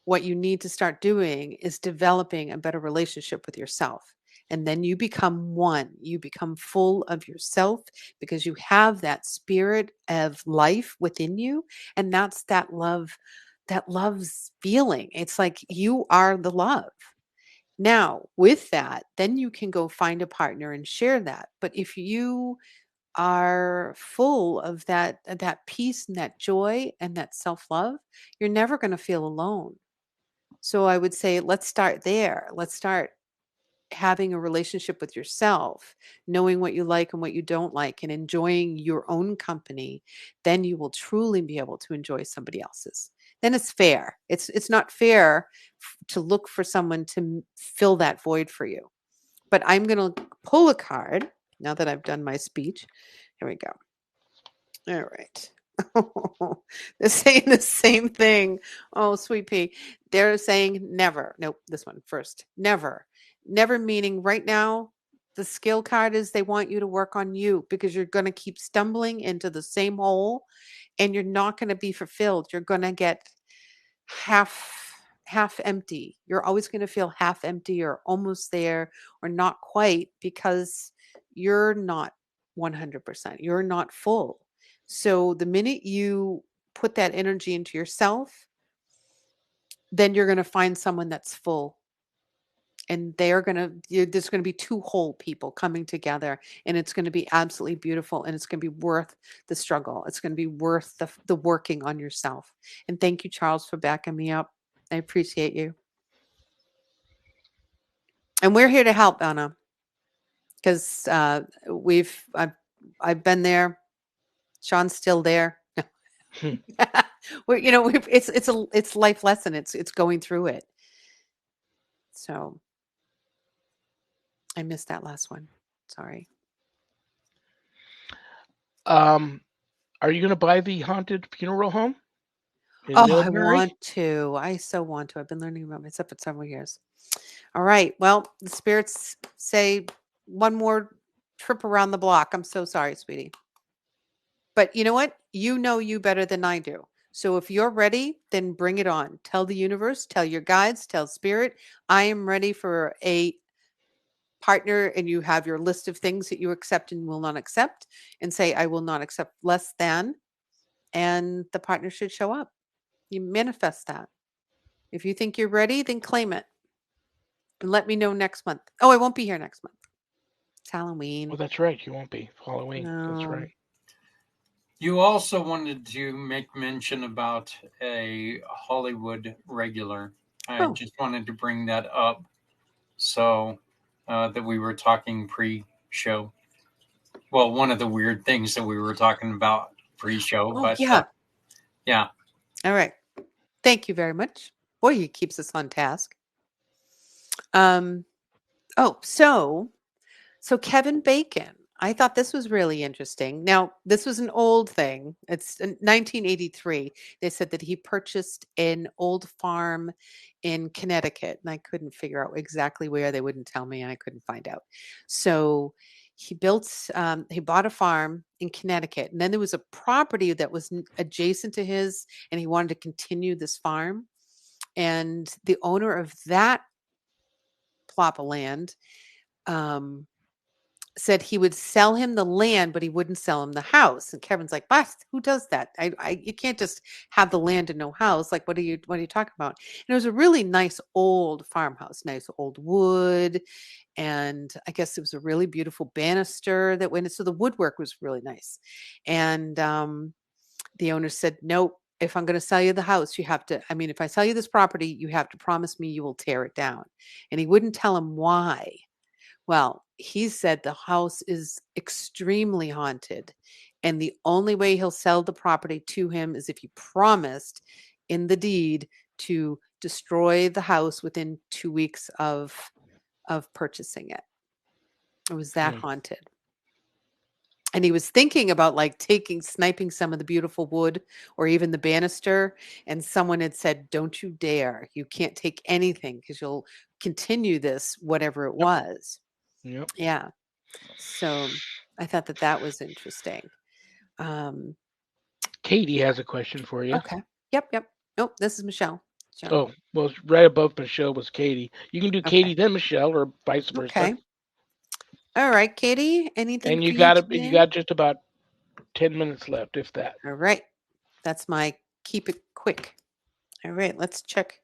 what you need to start doing is developing a better relationship with yourself. And then you become one. You become full of yourself because you have that spirit of life within you. And that's that love's feeling. It's like you are the love. Now, with that, then you can go find a partner and share that. But if you are full of that peace and that joy and that self-love, you're never going to feel alone. So I would say let's start there. Let's start having a relationship with yourself, knowing what you like and what you don't like and enjoying your own company. Then you will truly be able to enjoy somebody else's. Then it's fair. It's not fair to look for someone to fill that void for you. But I'm going to pull a card now that I've done my speech. Here we go. All right. They're saying the same thing. Oh, sweet pea. They're saying never. Nope, this one first. Never. Never meaning right now, the skill card is they want you to work on you because you're going to keep stumbling into the same hole and you're not going to be fulfilled. You're going to get half empty. You're always going to feel half empty or almost there or not quite because you're not 100%. You're not full. So the minute you put that energy into yourself, then you're going to find someone that's full and there's going to be two whole people coming together and it's going to be absolutely beautiful and it's going to be worth the struggle. It's going to be worth the working on yourself. And thank you, Charles, for backing me up. I appreciate you. And we're here to help, Anna, because I've been there. Shawn's still there. It's life lesson. It's going through it. So I missed that last one. Sorry. um, are you going to buy the haunted funeral home in Oh, I Middlebury? want to. I so want to. I've been learning about myself for several years. All right. Well, the spirits say one more trip around the block. I'm so sorry, sweetie. But you know what? You know you better than I do. So if you're ready, then bring it on. Tell the universe, tell your guides, tell spirit, I am ready for a partner, and you have your list of things that you accept and will not accept, and say, I will not accept less than, and the partner should show up. You manifest that. If you think you're ready, then claim it. And let me know next month. Oh, I won't be here next month. It's Halloween. Well, that's right. You won't be Halloween. That's No. right. You also wanted to make mention about a Hollywood regular. I Oh, just wanted to bring that up so that we were talking pre-show. Well, one of the weird things that we were talking about pre-show, oh but yeah. yeah. All right. Thank you very much. Boy, he keeps us on task. Um. Oh, so Kevin Bacon. I thought this was really interesting. Now, this was an old thing. It's in 1983. They said that he purchased an old farm in Connecticut, and I couldn't figure out exactly where. They wouldn't tell me, and I couldn't find out. So he bought a farm in Connecticut, and then there was a property that was adjacent to his, and he wanted to continue this farm. And the owner of that plot of land um, said he would sell him the land, but he wouldn't sell him the house. And Kevin's like, "What? Who does that? You can't just have the land and no house. Like, what are you talking about?" And it was a really nice old farmhouse, nice old wood, and I guess it was a really beautiful banister that went. So the woodwork was really nice, and the owner said, "Nope. If I'm going to sell you the house, you have to. I mean, if I sell you this property, you have to promise me you will tear it down." And he wouldn't tell him why. Well, he said the house is extremely haunted, and the only way he'll sell the property to him is if he promised in the deed to destroy the house within 2 weeks of purchasing it. It was that Hmm. haunted. And he was thinking about like sniping some of the beautiful wood or even the banister. And someone had said, "Don't you dare. You can't take anything because you'll continue this, whatever it Yep. was." Yep. Yeah. So I thought that that was interesting. Um, Katie has a question for you. okay. Yep. Yep. Nope. This is Michelle. So, Oh, well, right above Michelle was Katie. You can do okay. Katie then Michelle, or vice versa. Okay. All right, Katie. Anything And for you you today? got just about 10 minutes left, if that. All right. That's my keep it quick. All right. Let's check.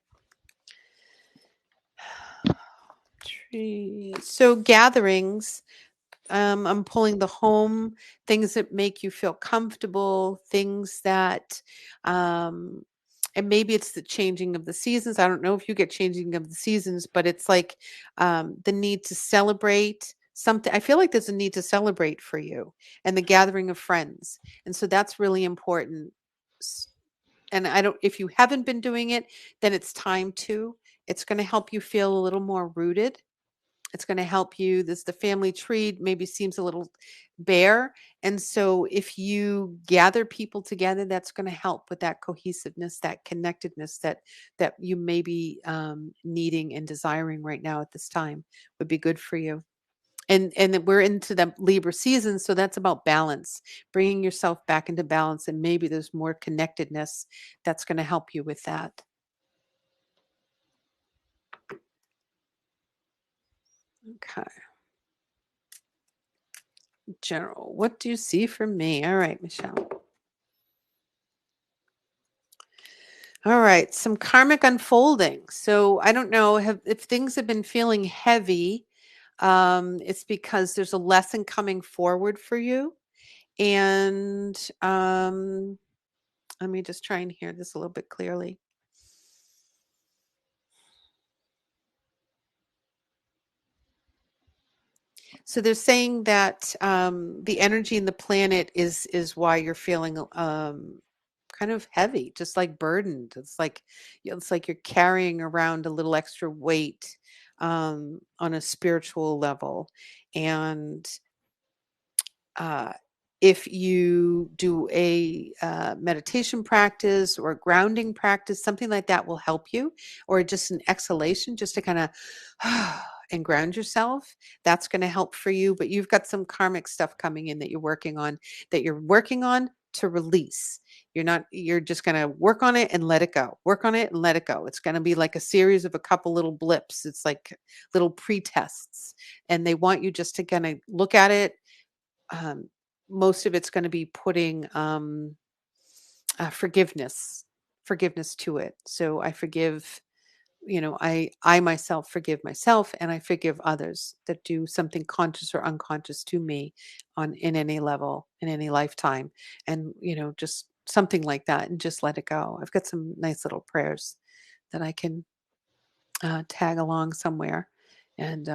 So gatherings. I'm pulling the home, things that make you feel comfortable, things that, and maybe it's the changing of the seasons. I don't know if you get changing of the seasons, but it's like the need to celebrate something. I feel like there's a need to celebrate for you and the gathering of friends. And so that's really important. And I don't, if you haven't been doing it, then it's time to. It's going to help you feel a little more rooted. It's going to help you. This the family tree maybe seems a little bare, and so if you gather people together, that's going to help with that cohesiveness, that connectedness that you may be needing and desiring right now at this time would be good for you. And that we're into the Libra season, so that's about balance, bringing yourself back into balance, and maybe there's more connectedness that's going to help you with that. Okay. General, what do you see for me? All right, Michelle. All right, some karmic unfolding. So I don't know if things have been feeling heavy. It's because there's a lesson coming forward for you, and let me just try and hear this a little bit clearly. So they're saying that the energy in the planet is why you're feeling kind of heavy, just like burdened. It's like you're carrying around a little extra weight on a spiritual level, and uh, if you do a meditation practice or a grounding practice, something like that will help you, or just an exhalation, just to kind of and ground yourself. That's going to help for you. But you've got some karmic stuff coming in that you're working on to release. You're just going to work on it and let it go. Work on it and let it go. It's going to be like a series of a couple little blips. It's like little pre-tests, and they want you just to kind of look at it. Most of it's going to be putting forgiveness to it. So I forgive, I myself forgive myself, and I forgive others that do something conscious or unconscious to me in any level, in any lifetime. And, just something like that, and just let it go. I've got some nice little prayers that I can tag along somewhere. And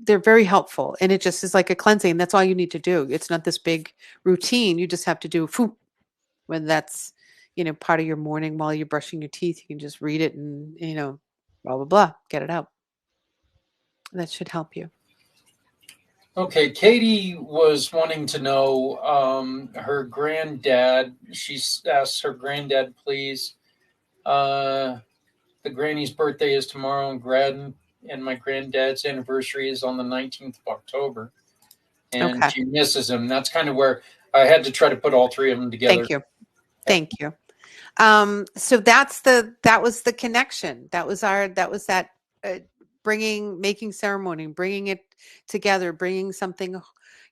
they're very helpful. And it just is like a cleansing. That's all you need to do. It's not this big routine. You just have to do when that's, part of your morning while you're brushing your teeth. You can just read it and, blah, blah, blah, get it out. That should help you. Okay, Katie was wanting to know her granddad. She asked her granddad, please. The granny's birthday is tomorrow, and my granddad's anniversary is on the 19th of October. And she misses him. That's kind of where I had to try to put all three of them together. Thank you. So that was the connection. That was that making ceremony, bringing it together, bringing something,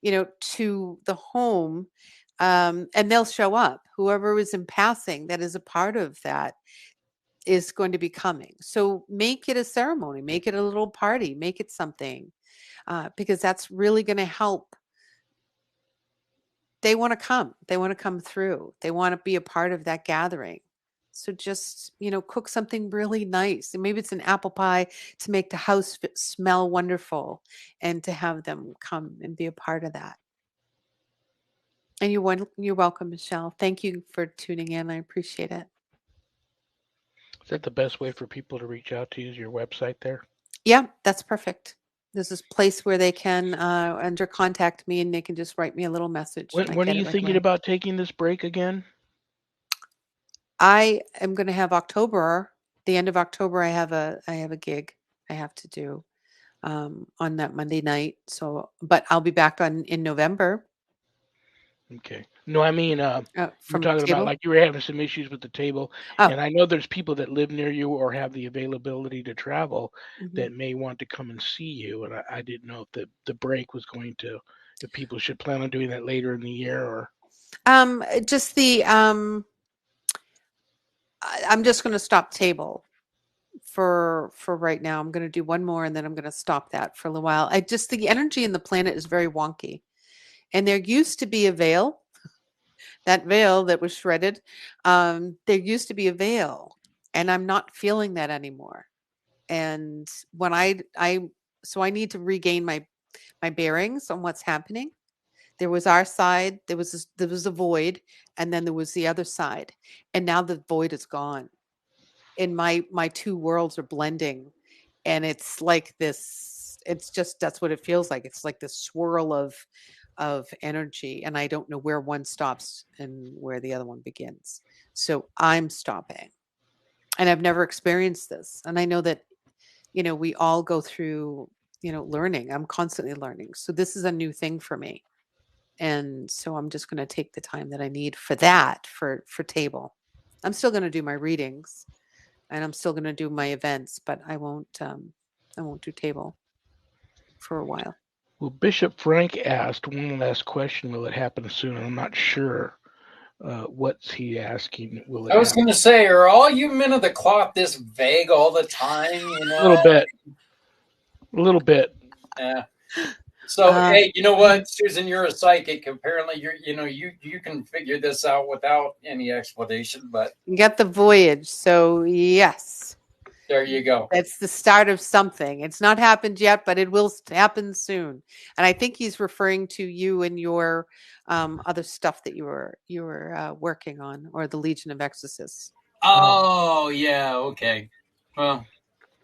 to the home. And they'll show up. Whoever is in passing that is a part of that is going to be coming. So make it a ceremony, make it a little party, make it something, because that's really going to help. They want to come. They want to come through. They want to be a part of that gathering. So just, cook something really nice. And maybe it's an apple pie to make the house smell wonderful, and to have them come and be a part of that. And you're welcome, Michelle. Thank you for tuning in. I appreciate it. Is that the best way for people to reach out to you? Is your website there? Yeah, that's perfect. There's this place where they can under contact me, and they can just write me a little message. When are you thinking about taking this break again? I am going to have the end of October. I have a gig I have to do on that Monday night. So, but I'll be back in November. Okay. No, I mean, you're talking about like you were having some issues with the table. And I know there's people that live near you or have the availability to travel that may want to come and see you. And I didn't know if the break was if people should plan on doing that later in the year or. Just I'm just going to stop table for right now. I'm going to do one more, and then I'm going to stop that for a little while. The energy in the planet is very wonky. And there used to be a veil, that veil that was shredded. There used to be a veil, and I'm not feeling that anymore. And when so I need to regain my bearings on what's happening. There was our side, there was a void, and then there was the other side. And now the void is gone. And my two worlds are blending. And it's like this, that's what it feels like. It's like this swirl of energy, and I don't know where one stops and where the other one begins. So I'm stopping. And I've never experienced this. And I know that, we all go through, learning. I'm constantly learning. So this is a new thing for me. And so I'm just going to take the time that I need for that, for table. I'm still going to do my readings, and I'm still going to do my events, but I won't do table for a while. Well, Bishop Frank asked one last question. Will it happen soon? I'm not sure. What's he asking? I was going to say, are all you men of the cloth this vague all the time? A little bit. Yeah. So, hey, you know what, Susan, you're a psychic. Apparently, you can figure this out without any explanation. But you got the voyage, so yes. There you go. That's the start of something. It's not happened yet, but it will happen soon. And I think he's referring to you and your other stuff that you were working on, or the Legion of Exorcists. Oh, yeah. Okay. Well,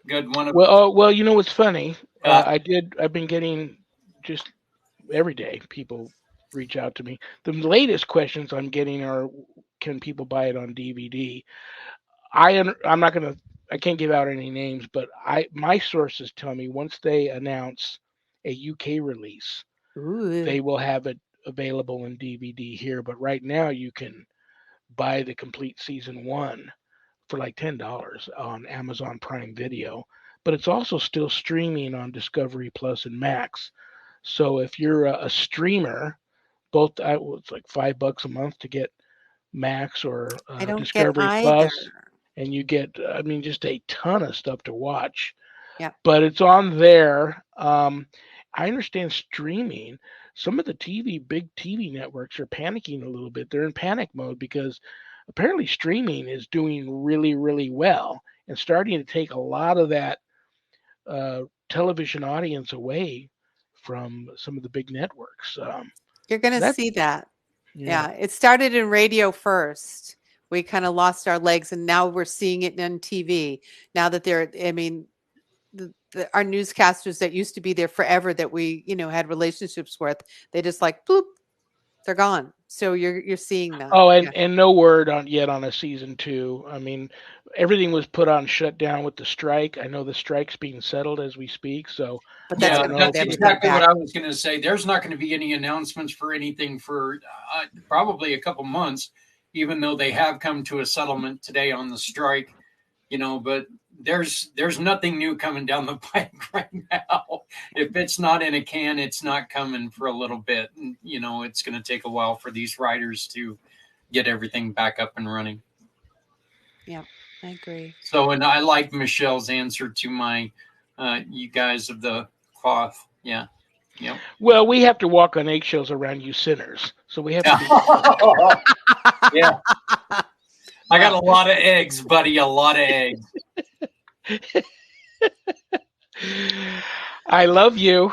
good one. Well, you know what's funny? I've been getting just every day people reach out to me. The latest questions I'm getting are, can people buy it on DVD? I can't give out any names, but my sources tell me once they announce a UK release, they will have it available in DVD here, but right now you can buy the complete season 1 for like $10 on Amazon Prime Video, but it's also still streaming on Discovery Plus and Max. So if you're a streamer, both it's like $5 a month to get Max or I don't get Discovery either. Plus, and you get, I mean, just a ton of stuff to watch. Yeah. But it's on there. I understand streaming. Some of the big TV networks are panicking a little bit. They're in panic mode because apparently streaming is doing really, really well and starting to take a lot of that television audience away from some of the big networks. You're going to That see that. yeah. Yeah. It started in radio first. We kind of lost our legs, and now we're seeing it on TV. Now that our newscasters that used to be there forever that we, had relationships with, they just like, bloop, they're gone. So you're seeing that. Oh, Yeah. and no word yet on a season 2. I mean, everything was put on shutdown with the strike. I know the strike's being settled as we speak, so But that's Yeah, going to that's put everything exactly what back. I was going to say. There's not going to be any announcements for anything for probably a couple months, even though they have come to a settlement today on the strike. But there's nothing new coming down the pipe right now. If it's not in a can, it's not coming for a little bit. And, it's going to take a while for these writers to get everything back up and running. Yeah, I agree. So, and I like Michelle's answer to my, you guys of the cloth. Yeah. Yep. Well, we have to walk on eggshells around you sinners, so we have to be. Yeah. I got a lot of eggs, buddy. A lot of eggs. I love you.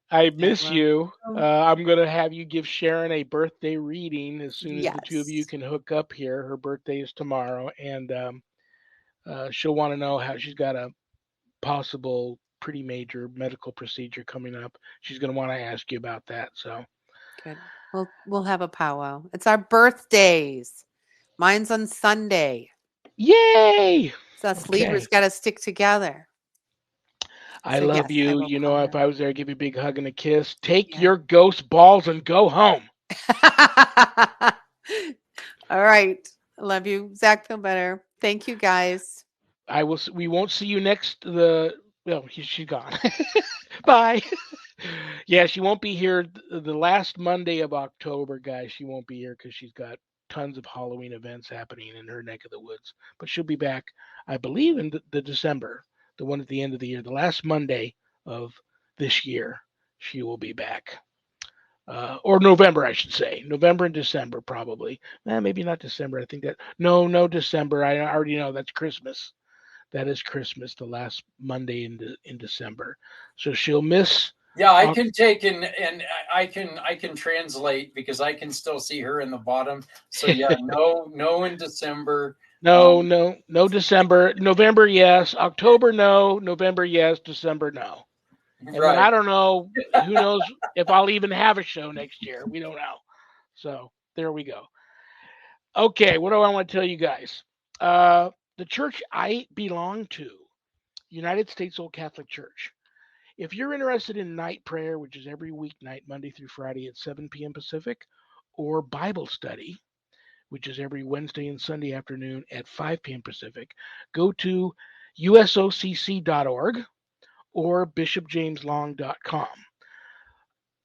I miss love you. you. I'm going to have you give Sharon a birthday reading as soon as the two of you Yes. can hook up here. Her birthday is tomorrow, and she'll want to know how she's got a possible pretty major medical procedure coming up. She's going to want to ask you about that. So Good. We'll have a powwow. It's our birthdays. Mine's on Sunday. yay! So us Libras got to stick together. I So, love yes, I you. will You call know, if her. I was there, I'd give you a big hug and a kiss. Take Yeah. your ghost balls and go home. All right. I love you. Zach, feel better. Thank you, guys. We won't see you next. She's gone. Bye. Yeah, she won't be here the last Monday of October, guys. She won't be here because she's got tons of Halloween events happening in her neck of the woods. But she'll be back, I believe, in the December, the one at the end of the year, the last Monday of this year. She will be back. Or November, I should say. November and December, probably. Maybe not December. I think no December. I already know that's Christmas. That is Christmas, the last Monday in December. So she'll miss. Yeah, I can take and I can translate because I can still see her in the bottom. So yeah, no in December. No December. November, yes. October, no. November, yes. December, no. And Right. then I don't know. Who knows if I'll even have a show next year? We don't know. So there we go. Okay, what do I want to tell you guys? The church I belong to, United States Old Catholic Church. If you're interested in night prayer, which is every weeknight, Monday through Friday at 7 p.m. Pacific, or Bible study, which is every Wednesday and Sunday afternoon at 5 p.m. Pacific, go to usocc.org or bishopjameslong.com.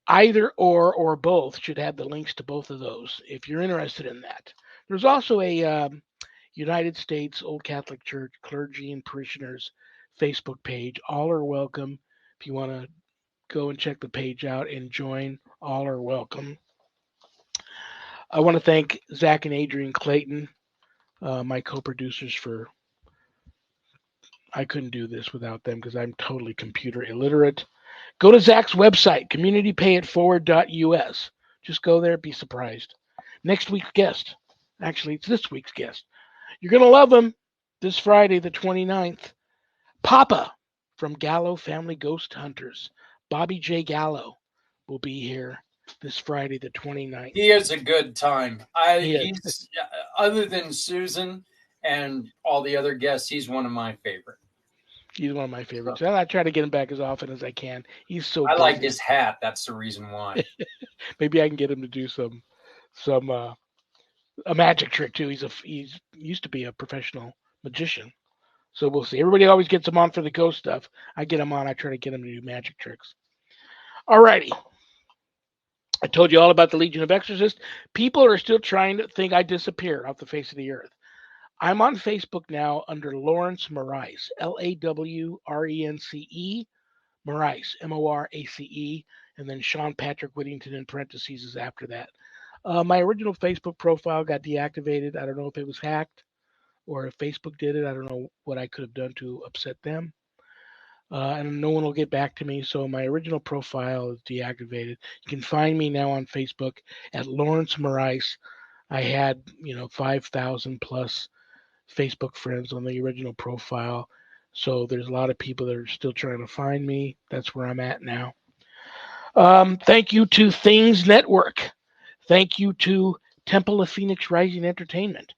Either or both should have the links to both of those if you're interested in that. There's also a United States Old Catholic Church clergy and parishioners Facebook page. All are welcome. If you want to go and check the page out and join, all are welcome. I want to thank Zach and Adrian Clayton, my co-producers, for I couldn't do this without them because I'm totally computer illiterate. Go to Zach's website, communitypayitforward.us. Just go there, be surprised. Next week's guest, actually, it's this week's guest. You're going to love him this Friday, the 29th. Papa from Gallo Family Ghost Hunters, Bobby J. Gallo, will be here this Friday, the 29th. He is a good time. He's other than Susan and all the other guests, he's one of my favorite. He's one of my favorites. And I try to get him back as often as I can. He's so I busy. like his hat. That's the reason why. Maybe I can get him to do some a magic trick too. He's used to be a professional magician. So we'll see. Everybody always gets him on for the ghost stuff. I get him on. I try to get him to do magic tricks. Alrighty. I told you all about the Legion of Exorcists. People are still trying to think I disappeared off the face of the earth. I'm on Facebook now under Lawrence Morace, Lawrence, Morace, Morace, and then Shawn Patrick Whittington in parentheses is after that. My original Facebook profile got deactivated. I don't know if it was hacked or if Facebook did it. I don't know what I could have done to upset them. And no one will get back to me. So my original profile is deactivated. You can find me now on Facebook at Lawrence Morace. I had 5,000 plus Facebook friends on the original profile. So there's a lot of people that are still trying to find me. That's where I'm at now. Thank you to Things Network. Thank you to Temple of Phoenix Rising Entertainment.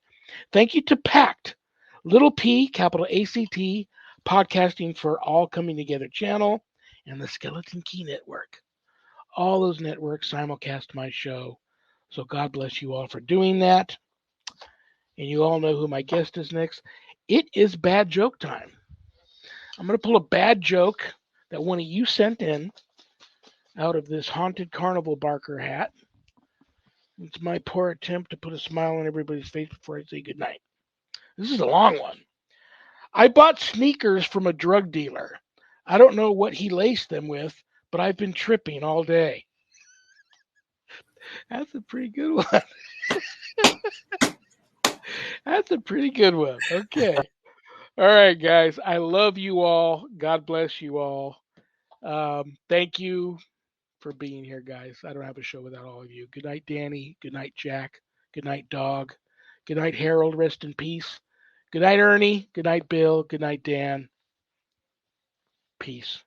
Thank you to PACT, Little P, capital ACT, Podcasting for All Coming Together channel, and the Skeleton Key Network. All those networks simulcast my show. So God bless you all for doing that. And you all know who my guest is next. It is bad joke time. I'm going to pull a bad joke that one of you sent in out of this haunted carnival barker hat. It's my poor attempt to put a smile on everybody's face before I say goodnight. This is a long one. I bought sneakers from a drug dealer. I don't know what he laced them with, but I've been tripping all day. That's a pretty good one. That's a pretty good one. Okay. All right, guys. I love you all. God bless you all. Thank you for being here, guys. I don't have a show without all of you. Good night, Danny. Good night, Jack. Good night, Dog. Good night, Harold. Rest in peace. Good night, Ernie. Good night, Bill. Good night, Dan. Peace.